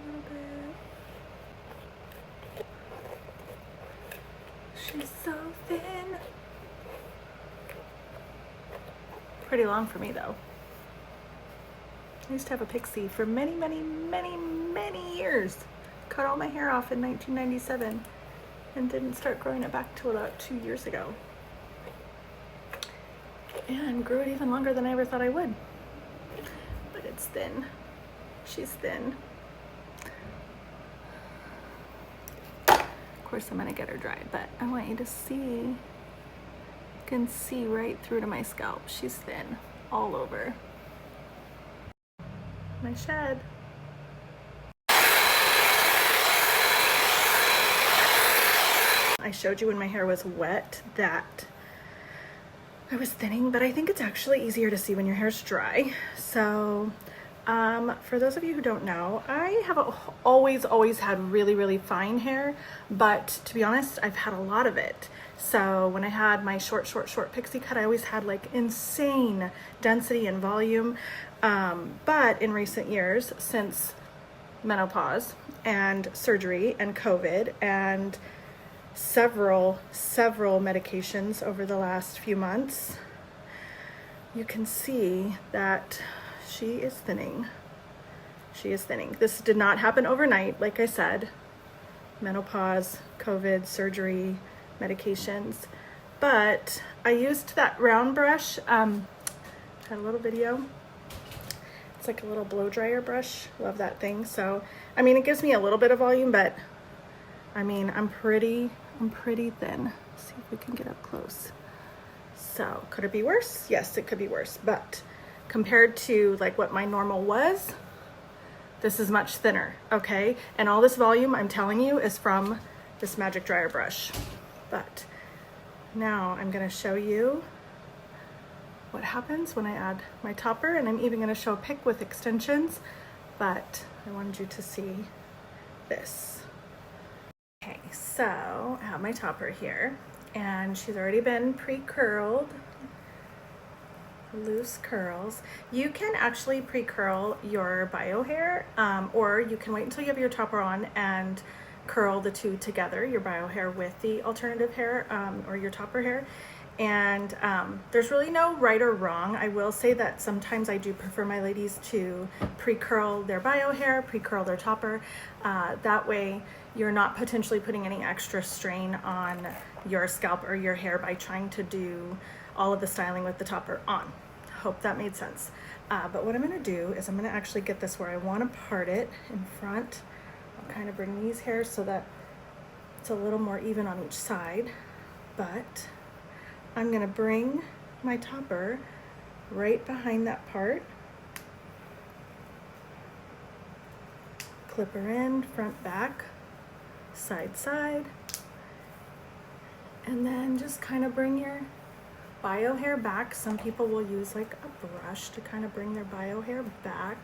A little bit. She's so thin. Pretty long for me though. I used to have a pixie for many years. Cut all my hair off in 1997 and didn't start growing it back till about 2 years ago. And grew it even longer than I ever thought I would. But it's thin. She's thin. Of course I'm gonna get her dried, but I want you to see, you can see right through to my scalp. She's thin all over. My shed. I showed you when my hair was wet that I was thinning, but I think it's actually easier to see when your hair's dry. So for those of you who don't know, I have always had really fine hair, but to be honest, I've had a lot of it. So when I had my short pixie cut, I always had like insane density and volume. But in recent years, since menopause and surgery and COVID and several medications over the last few months, you can see that she is thinning. She is thinning. This did not happen overnight, like I said. Menopause, COVID, surgery, medications. But I used that round brush. Had a little video. It's like a little blow dryer brush. Love that thing. So, I mean, it gives me a little bit of volume, but I mean, I'm pretty thin. Let's see if we can get up close. So, could it be worse? Yes, it could be worse. But compared to like what my normal was, this is much thinner, okay? And all this volume, I'm telling you, is from this magic dryer brush. But now I'm gonna show you what happens when I add my topper, and I'm even gonna show a pick with extensions, but I wanted you to see this. Okay, so I have my topper here, and she's already been pre-curled, loose curls. You can actually pre-curl your bio hair, or you can wait until you have your topper on and curl the two together, your bio hair with the alternative hair, or your topper hair. And there's really no right or wrong. I will say that sometimes I do prefer my ladies to pre-curl their bio hair, pre-curl their topper. That way you're not potentially putting any extra strain on your scalp or your hair by trying to do all of the styling with the topper on. Hope that made sense. But what I'm gonna do is I'm gonna actually get this where I wanna part it in front. I'll kind of bring these hairs so that it's a little more even on each side. But I'm gonna bring my topper right behind that part. Clip her in, front, back, side, side. And then just kind of bring your bio hair back. Some people will use like a brush to kind of bring their bio hair back.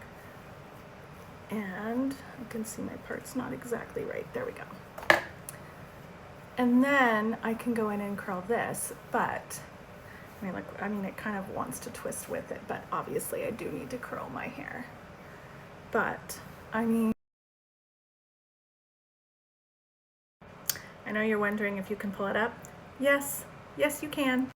And you can see my part's not exactly right. There we go. And then I can go in and curl this, but I mean, it kind of wants to twist with it, but obviously I do need to curl my hair. But I mean, I know you're wondering if you can pull it up. Yes, you can.